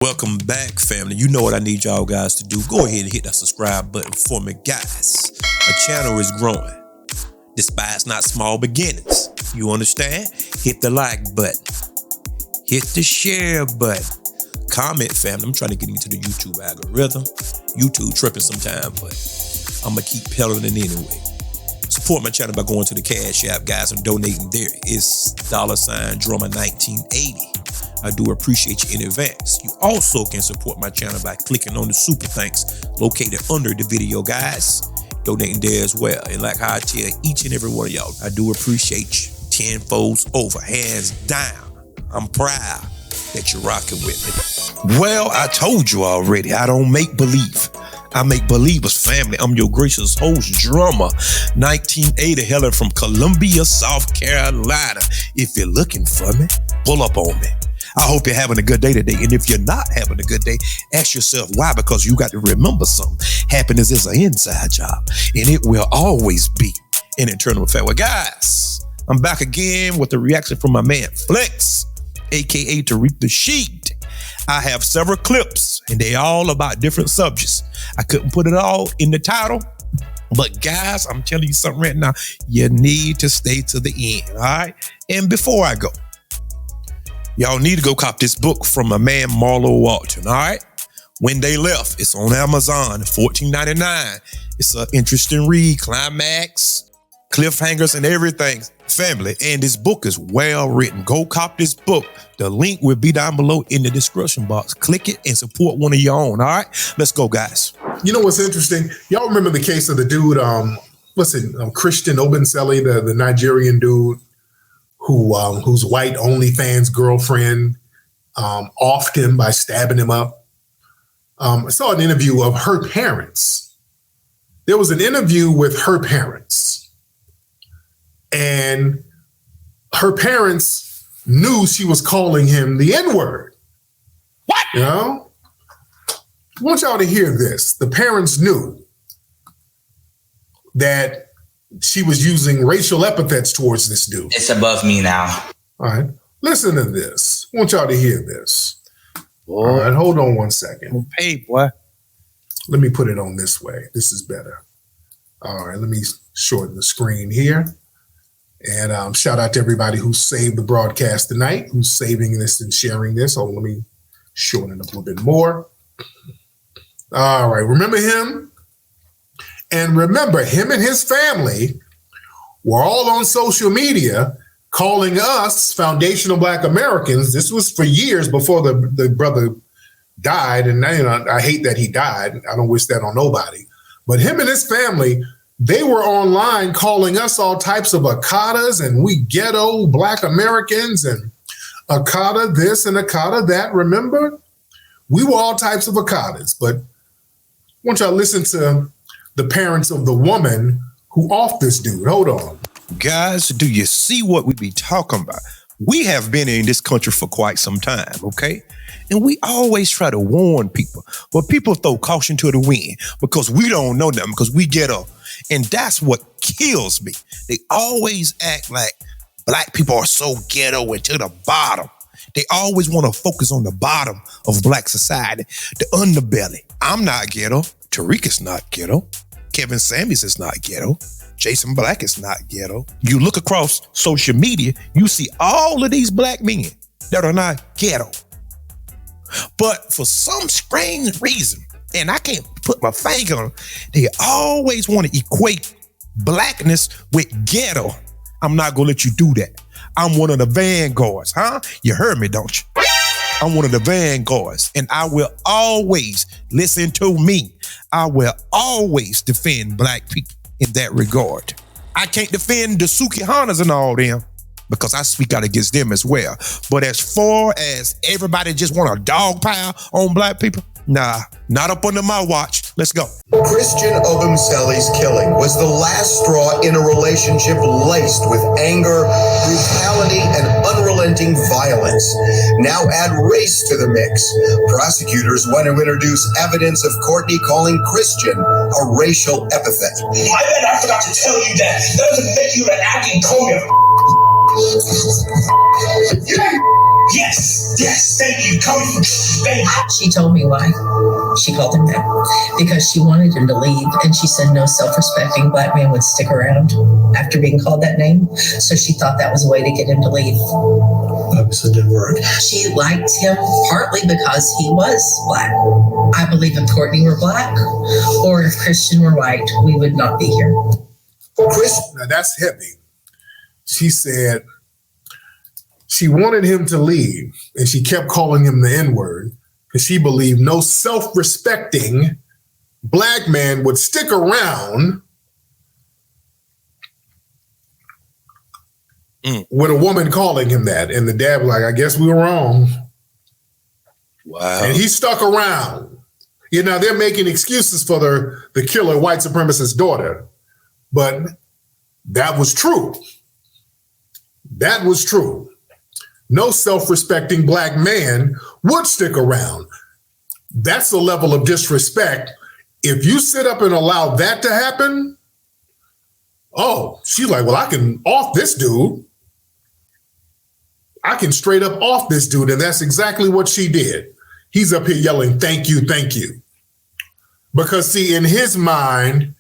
Welcome back, family. You know what I need y'all guys to do. Go ahead and hit that subscribe button for me, guys. Our channel is growing. Despise not small beginnings. You understand? Hit the like button. Hit the share button. Comment, family. I'm trying to get into the YouTube algorithm. YouTube tripping sometime, but I'm going to keep peddling it anyway. Support my channel by going to the Cash App, guys, and donating there. It's $Drummer1980. I do appreciate you in advance. You also can support my channel by clicking on the super thanks located under the video, guys. Donating there as well. And like how I tell each and every one of y'all, I do appreciate you tenfolds over, hands down. I'm proud that you're rocking with me. Well, I told you already, I don't make believe. I make believers, family. I'm your gracious host, Drummer 1980, hailing from Columbia, South Carolina. If you're looking for me, pull up on me. I hope you're having a good day today. And if you're not having a good day, ask yourself why, because you got to remember something. Happiness is an inside job, and it will always be an internal affair. Well, guys, I'm back again with the reaction from my man, Flex, aka Tariq Nasheed. I have several clips, and they all about different subjects. I couldn't put it all in the title, but guys, I'm telling you something right now. You need to stay to the end, all right? And before I go, y'all need to go cop this book from my man Marlo Walton, all right? When They Left, it's on Amazon, $14.99. It's an interesting read, climax, cliffhangers, and everything, family. And this book is well written. Go cop this book. The link will be down below in the description box. Click it and support one of your own, all right? Let's go, guys. You know what's interesting? Y'all remember the case of the dude, Christian Obenselli, the Nigerian dude, whose white OnlyFans girlfriend offed him by stabbing him up. I saw an interview of her parents. There was an interview with her parents, and her parents knew she was calling him the N-word. What? You know? I want y'all to hear this. The parents knew that she was using racial epithets towards this dude. It's above me now. All right. Listen to this. I want y'all to hear this. All right. Hold on one second. Hey, boy. Let me put it on this way. This is better. All right. Let me shorten the screen here. And shout out to everybody who saved the broadcast tonight, who's saving this and sharing this. Oh, let me shorten it up a little bit more. All right. Remember him? And remember, him and his family were all on social media calling us foundational Black Americans. This was for years before the brother died. And I hate that he died. I don't wish that on nobody. But him and his family, they were online calling us all types of Akatas, and we ghetto Black Americans and Akata this and Akata that. Remember? We were all types of Akatas. But I want y'all to listen to the parents of the woman who offed this dude. Hold on. Guys, do you see what we be talking about? We have been in this country for quite some time, okay? And we always try to warn people, but people throw caution to the wind because we don't know them, because we get up. And that's what kills me. They always act like Black people are so ghetto and to the bottom. They always want to focus on the bottom of Black society, the underbelly. I'm not ghetto. Tariq is not ghetto. Kevin Samuels is not ghetto. Jason Black is not ghetto. You look across social media, you see all of these Black men that are not ghetto. But for some strange reason, and I can't put my finger on it, they always want to equate Blackness with ghetto. I'm not going to let you do that. I'm one of the vanguards, huh? You heard me, don't you? I'm one of the vanguards, and I will always listen to me. I will always defend Black people in that regard. I can't defend the Sukihanas and all them because I speak out against them as well. But as far as everybody just want a dog pile on Black people, nah, not up under my watch. Let's go. Christian Obenselli's killing was the last straw in a relationship laced with anger, brutality, and unrelenting violence. Now add race to the mix. Prosecutors want to introduce evidence of Courtney calling Christian a racial epithet. I bet I forgot to tell you that. That doesn't make you an acting comic. Yes, thank you. Coming from thank you. She told me why she called him that. Because she wanted him to leave, and she said no self-respecting black man would stick around after being called that name. So she thought that was a way to get him to leave. Obviously didn't work. She liked him partly because he was black. I believe if Courtney were black or if Christian were white, we would not be here. Now that's heavy. She said she wanted him to leave, and she kept calling him the N-word because she believed no self-respecting black man would stick around with a woman calling him that. And the dad was like, I guess we were wrong. Wow. And he stuck around. You know, they're making excuses for the killer white supremacist daughter. But that was true. That was true. No self-respecting black man would stick around. That's the level of disrespect. If you sit up and allow that to happen, oh, she's like, well, I can off this dude. I can straight up off this dude. And that's exactly what she did. He's up here yelling, thank you, thank you. Because see, in his mind,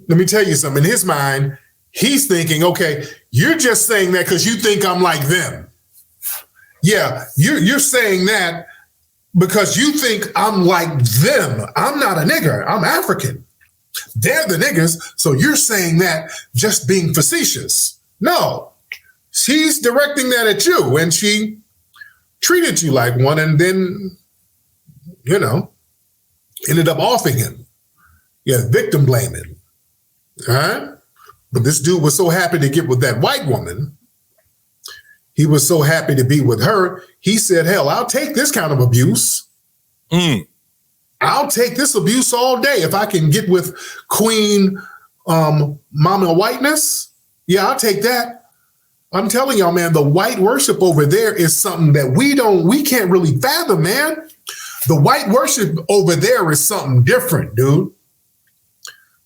let me tell you something. In his mind, he's thinking, okay, you're just saying that because you think I'm like them. Yeah, you're saying that because you think I'm like them. I'm not a nigger. I'm African. They're the niggers. So you're saying that just being facetious. No, she's directing that at you, and she treated you like one, and then, you know, ended up offing him. Yeah, victim blaming. All right? But this dude was so happy to get with that white woman. He was so happy to be with her. He said, hell, I'll take this kind of abuse. I'll take this abuse all day if I can get with Queen Mama Whiteness. Yeah, I'll take that. I'm telling y'all, man, the white worship over there is something that we can't really fathom, man. The white worship over there is something different, dude.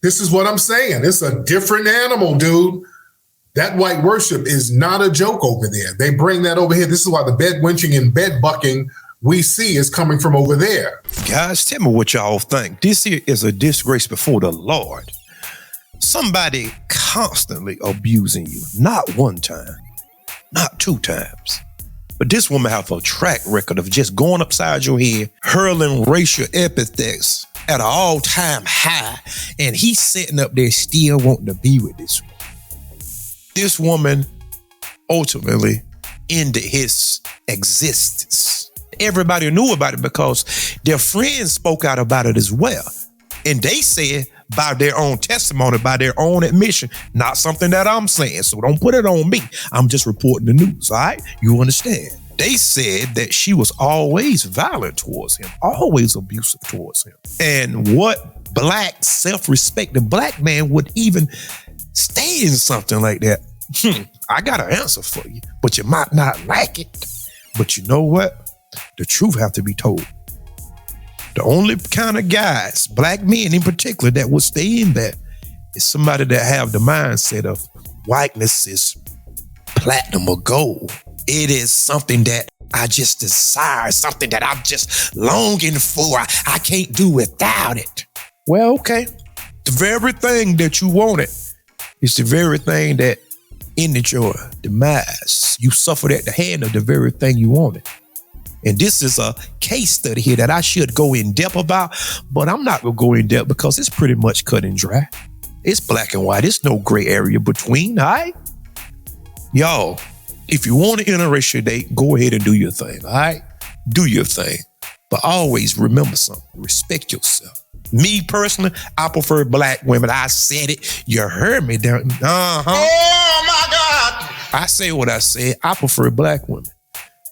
This is what I'm saying. It's a different animal, dude. That white worship is not a joke over there. They bring that over here. This is why the bed wenching and bed bucking we see is coming from over there. Guys, tell me what y'all think. This here is a disgrace before the Lord. Somebody constantly abusing you. Not one time, not two times. But this woman have a track record of just going upside your head, hurling racial epithets at an all-time high, and he's sitting up there still wanting to be with this woman. This woman ultimately ended his existence. Everybody knew about it because their friends spoke out about it as well. And they said by their own testimony, by their own admission, not something that I'm saying. So don't put it on me. I'm just reporting the news, all right? You understand? They said that she was always violent towards him, always abusive towards him. And what black self-respecting black man would even stay in something like that? I got an answer for you, but you might not like it. But you know what? The truth have to be told. The only kind of guys, black men in particular, that would stay in that is somebody that have the mindset of whiteness is platinum or gold. It is something that I just desire, something that I'm just longing for. I can't do without it. Well, okay. The very thing that you wanted is the very thing that ended your demise. You suffered at the hand of the very thing you wanted. And this is a case study here that I should go in depth about, but I'm not going to go in depth because it's pretty much cut and dry. It's black and white. It's no gray area between, all right? Y'all, if you want an interracial date, go ahead and do your thing, all right? Do your thing. But always remember something. Respect yourself. Me personally, I prefer black women. I said it. You heard me there. Oh my God. I say what I said. I prefer black women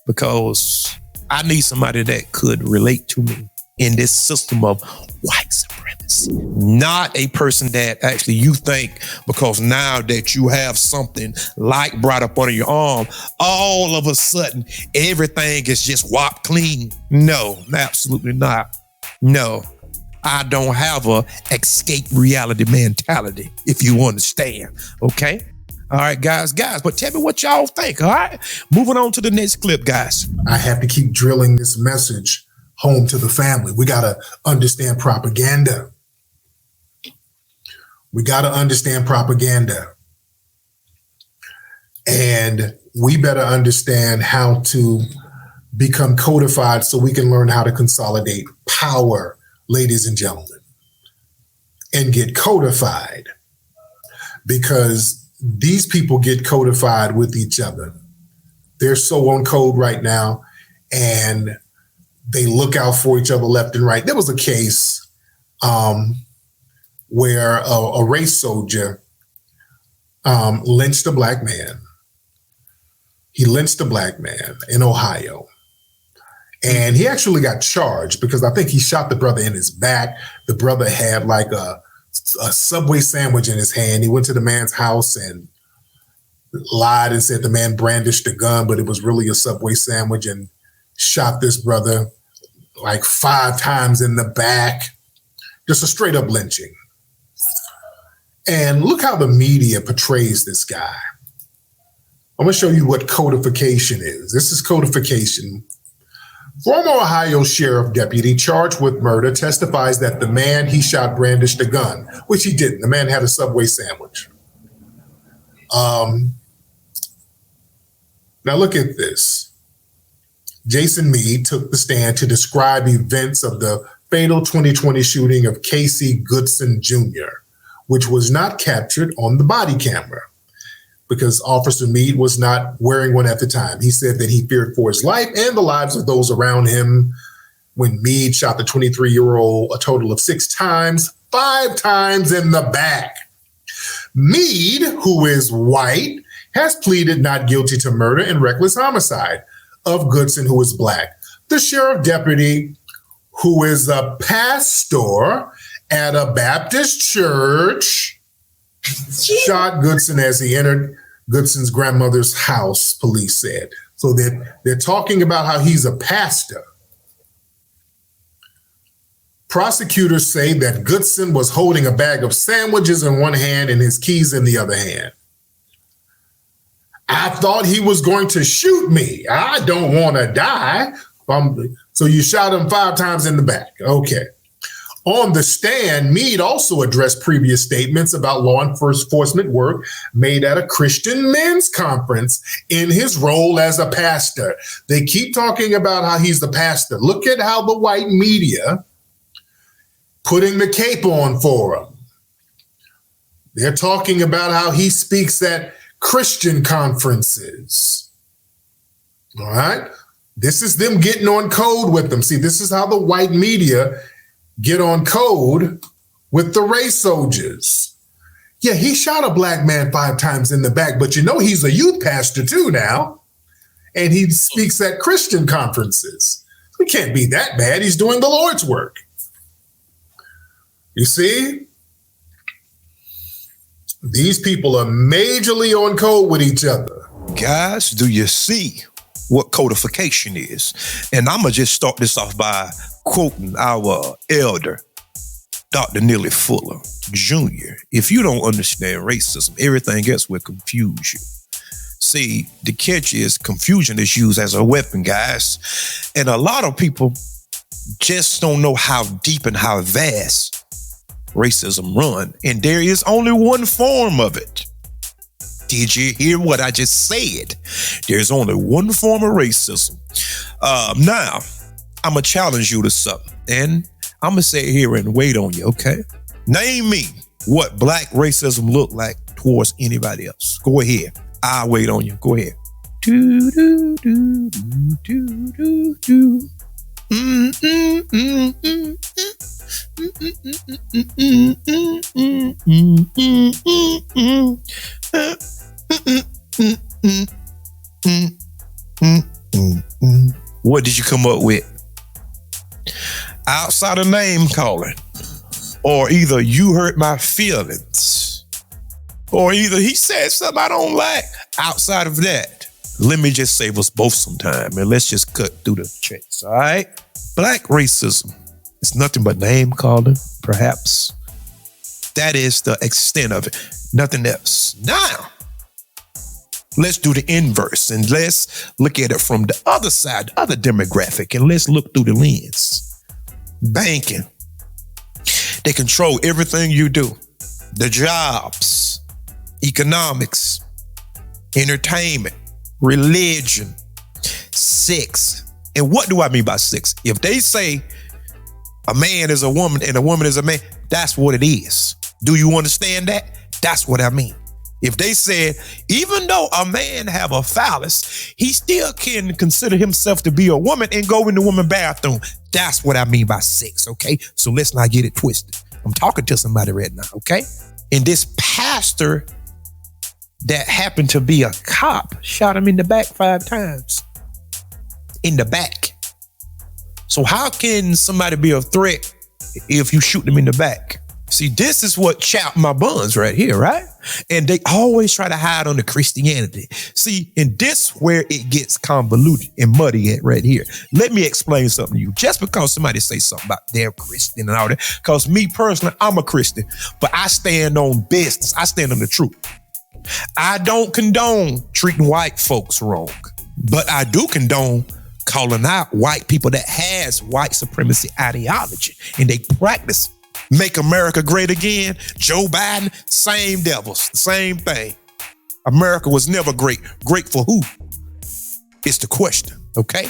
because I need somebody that could relate to me in this system of white supremacy. Not a person that actually you think because now that you have something like brought up under your arm, all of a sudden everything is just whopped clean. No, absolutely not. No. I don't have a escape reality mentality, if you understand, okay? All right, guys, but tell me what y'all think, all right? Moving on to the next clip, guys. I have to keep drilling this message home to the family. We got to understand propaganda. We got to understand propaganda. And we better understand how to become codified so we can learn how to consolidate power, ladies and gentlemen, and get codified, because these people get codified with each other. They're so on code right now, and they look out for each other left and right. There was a case where a race soldier lynched a black man. He lynched a black man in Ohio. And he actually got charged because I think he shot the brother in his back. The brother had like a Subway sandwich in his hand. He went to the man's house and lied and said the man brandished a gun, but it was really a Subway sandwich, and shot this brother like 5 times in the back. Just a straight up lynching. And look how the media portrays this guy. I'm going to show you what codification is. This is codification. Former Ohio sheriff deputy charged with murder testifies that the man he shot brandished a gun, which he didn't. The man had a Subway sandwich. Now look at this. Jason Meade took the stand to describe events of the fatal 2020 shooting of Casey Goodson Jr., which was not captured on the body camera because Officer Meade was not wearing one at the time. He said that he feared for his life and the lives of those around him when Meade shot the 23-year-old a total of 6 times, 5 times in the back. Meade, who is white, has pleaded not guilty to murder and reckless homicide of Goodson, who is black. The sheriff deputy, who is a pastor at a Baptist church, shot Goodson as he entered Goodson's grandmother's house, police said. So they're talking about how he's a pastor. Prosecutors say that Goodson was holding a bag of sandwiches in one hand and his keys in the other hand. I thought he was going to shoot me. I don't want to die. So you shot him 5 times in the back. Okay. On the stand, Meade also addressed previous statements about law enforcement work made at a Christian men's conference in his role as a pastor. They keep talking about how he's the pastor. Look at how the white media putting the cape on for him. They're talking about how he speaks at Christian conferences. All right? This is them getting on code with them. See, this is how the white media get on code with the race soldiers. Yeah, he shot a black man 5 times in the back, but you know he's a youth pastor too now, and he speaks at Christian conferences. It can't be that bad. He's doing the Lord's work. You see? These people are majorly on code with each other. Guys, do you see what codification is? And I'm going to just start this off by quoting our elder, Dr. Neely Fuller Jr. If you don't understand racism, everything else will confuse you. See, the catch is confusion is used as a weapon, guys. And a lot of people just don't know how deep and how vast racism run. And there is only one form of it. Did you hear what I just said? There's only one form of racism. Now, I'm going to challenge you to something. And I'm going to sit here and wait on you, okay? Name me what black racism look like towards anybody else. Go ahead. I'll wait on you. Go ahead. Do, do, do, do, do, do, do. What did you come up with? Outside of name calling, or either you hurt my feelings, or either he said something I don't like. Outside of that, let me just save us both some time and let's just cut through the chase, all right? Black racism is nothing but name calling, perhaps. That is the extent of it, nothing else. Now, Let's do the inverse and let's look at it from the other side, the other demographic, and let's look through the lens. Banking. They control everything you do. The jobs, economics, entertainment, religion, sex. And what do I mean by sex? If they say a man is a woman and a woman is a man, that's what it is. Do you understand that? That's what I mean. If they said, even though a man have a phallus, he still can consider himself to be a woman and go in the woman's bathroom. That's what I mean by sex, okay? So let's not get it twisted. I'm talking to somebody right now, okay? And this pastor that happened to be a cop shot him in the back 5 times. In the back. So how can somebody be a threat if you shoot them in the back? See, this is what chapped my buns right here, right? And they always try to hide under Christianity. See, and this where it gets convoluted and muddy at right here. Let me explain something to you. Just because somebody say something about they're Christian and all that, because me personally, I'm a Christian, but I stand on business. I stand on the truth. I don't condone treating white folks wrong, but I do condone calling out white people that has white supremacy ideology and they practice Make America Great Again. Joe Biden, same devils, same thing. America was never great. Great for who? It's the question, okay?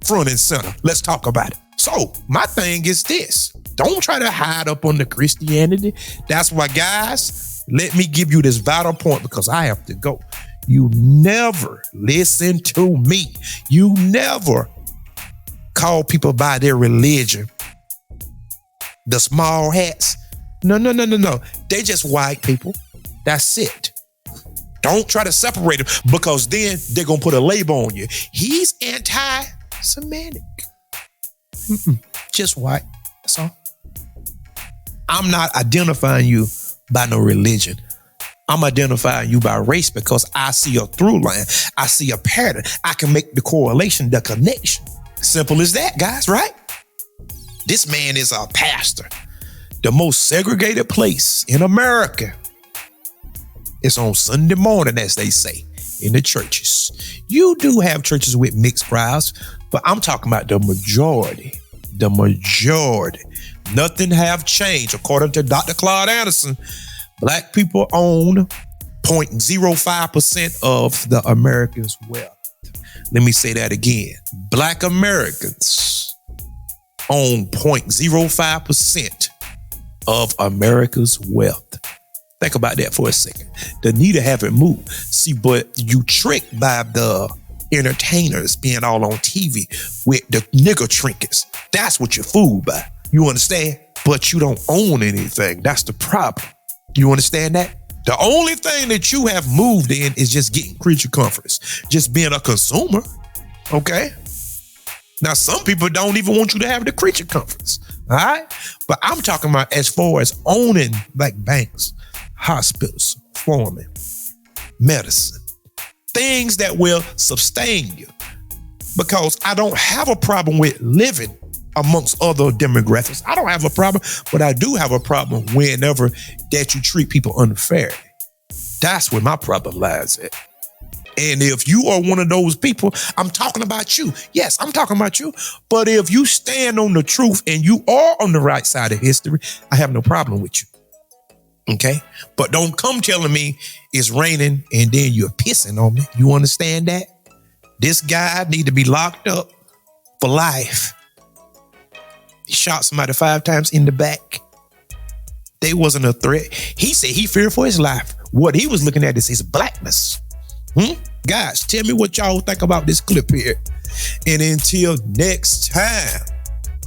Front and center. Let's talk about it. So my thing is this. Don't try to hide up on the Christianity. That's why, guys, let me give you this vital point because I have to go. You never listen to me. You never call people by their religion. The small hats. No. They just white people. That's it. Don't try to separate them because then they're going to put a label on you. He's anti-Semitic. Just white. That's all. I'm not identifying you by no religion. I'm identifying you by race because I see a through line. I see a pattern. I can make the correlation, the connection. Simple as that, guys, right? This man is a pastor. The most segregated place in America is on Sunday morning, as they say, in the churches. You do have churches with mixed crowds, but I'm talking about the majority. The majority. Nothing have changed. According to Dr. Claude Anderson, Black people own 0.05% of the Americans' wealth. Let me say that again. Black Americans own 0.05% of America's wealth. Think about that for a second. The needle haven't moved. See, but you tricked by the entertainers being all on TV with the nigger trinkets. That's what you're fooled by. You understand? But you don't own anything. That's the problem. You understand that? The only thing that you have moved in is just getting creature comforts, just being a consumer. Okay? Now, some people don't even want you to have the creature comforts. All right? But I'm talking about as far as owning like banks, hospitals, farming, medicine, things that will sustain you. Because I don't have a problem with living amongst other demographics. I don't have a problem, but I do have a problem whenever that you treat people unfairly. That's where my problem lies at. And if you are one of those people, I'm talking about you. Yes, I'm talking about you. But if you stand on the truth and you are on the right side of history, I have no problem with you. Okay? But don't come telling me it's raining and then you're pissing on me. You understand that? This guy need to be locked up for life. He shot somebody 5 times in the back. They wasn't a threat. He said he feared for his life. What he was looking at is his blackness. Guys, tell me what y'all think about this clip here. And until next time,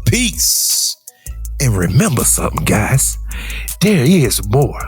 peace. And remember something, guys. There is more.